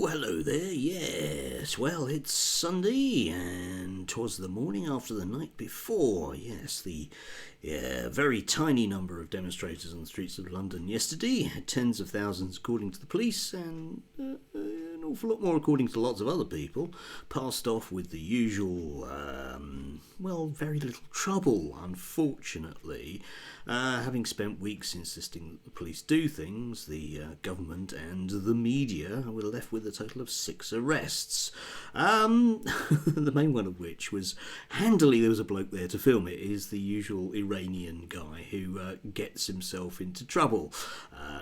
Oh, hello there, yes. Well, it's Sunday, and 'twas the morning after the night before. Yes, the very tiny number of demonstrators on the streets of London yesterday, tens of thousands according to the police, and an awful lot more according to lots of other people, passed off with the usual, very little trouble, unfortunately. Having spent weeks insisting that the police do things, the government and the media were left with a total of 6 arrests. The main one of which was, handily there was a bloke there to film it, is the usual Iranian guy who gets himself into trouble,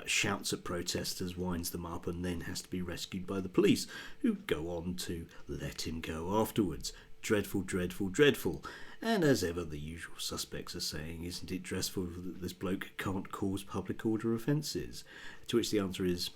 shouts at protesters, winds them up, and then has to be rescued by the police, who go on to let him go afterwards. Dreadful, dreadful, dreadful. And as ever, the usual suspects are saying, isn't it dreadful that this bloke can't cause public order offences? To which the answer is,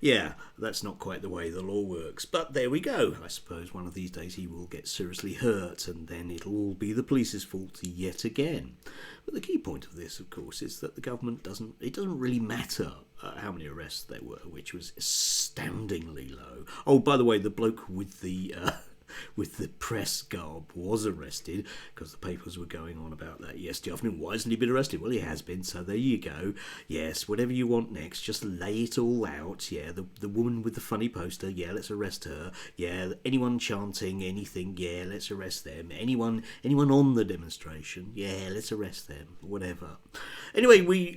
yeah, that's not quite the way the law works. But there we go. I suppose one of these days he will get seriously hurt, and then it'll all be the police's fault yet again. But the key point of this, of course, is that the government doesn't really matter how many arrests there were, which was astoundingly low. Oh, by the way, the bloke with the press garb was arrested because the papers were going on about that yesterday afternoon. Why hasn't he been arrested? Well, he has been, so there you go. Yes, whatever you want next, just lay it all out. Yeah, the woman with the funny poster, yeah, let's arrest her. Yeah, anyone chanting anything, yeah, let's arrest them. Anyone on the demonstration, yeah, let's arrest them. Whatever. Anyway,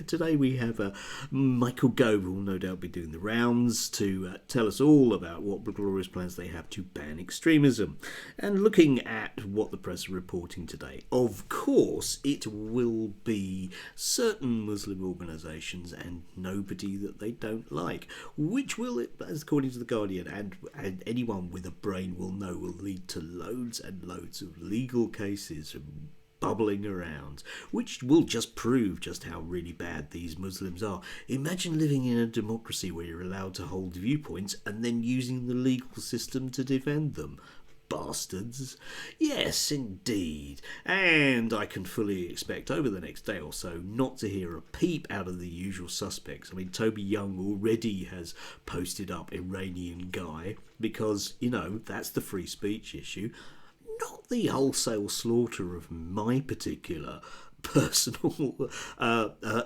today we have Michael Gove, who will no doubt be doing the rounds, to tell us all about what glorious plans they have to ban extremism. And looking at what the press are reporting today, of course it will be certain Muslim organisations and nobody that they don't like, which will, as according to the Guardian, and anyone with a brain will know, will lead to loads and loads of legal cases bubbling around, which will just prove just how really bad these Muslims are. Imagine living in a democracy where you're allowed to hold viewpoints and then using the legal system to defend them. Bastards. Yes, indeed. And I can fully expect over the next day or so not to hear a peep out of the usual suspects. I mean, Toby Young already has posted up Iranian guy because, that's the free speech issue. Not the wholesale slaughter of my particular personal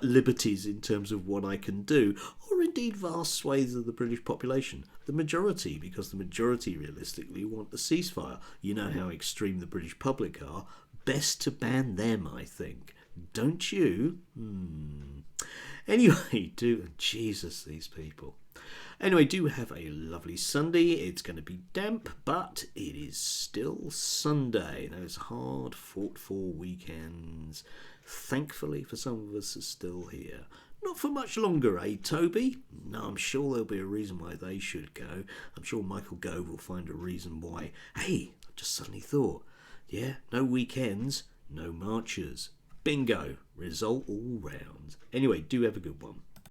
liberties in terms of what I can do, or indeed vast swathes of the British population. The majority, because the majority realistically want a ceasefire. You know how extreme the British public are. Best to ban them, I think. Don't you? Anyway, Jesus, these people. Anyway, do have a lovely Sunday. It's going to be damp, but it is still Sunday. Those hard fought for weekends, thankfully for some of us, are still here. Not for much longer, eh, Toby? No, I'm sure there'll be a reason why they should go. I'm sure Michael Gove will find a reason why. Hey, I just suddenly thought, yeah, no weekends, no marches. Bingo. Result all round. Anyway, do have a good one.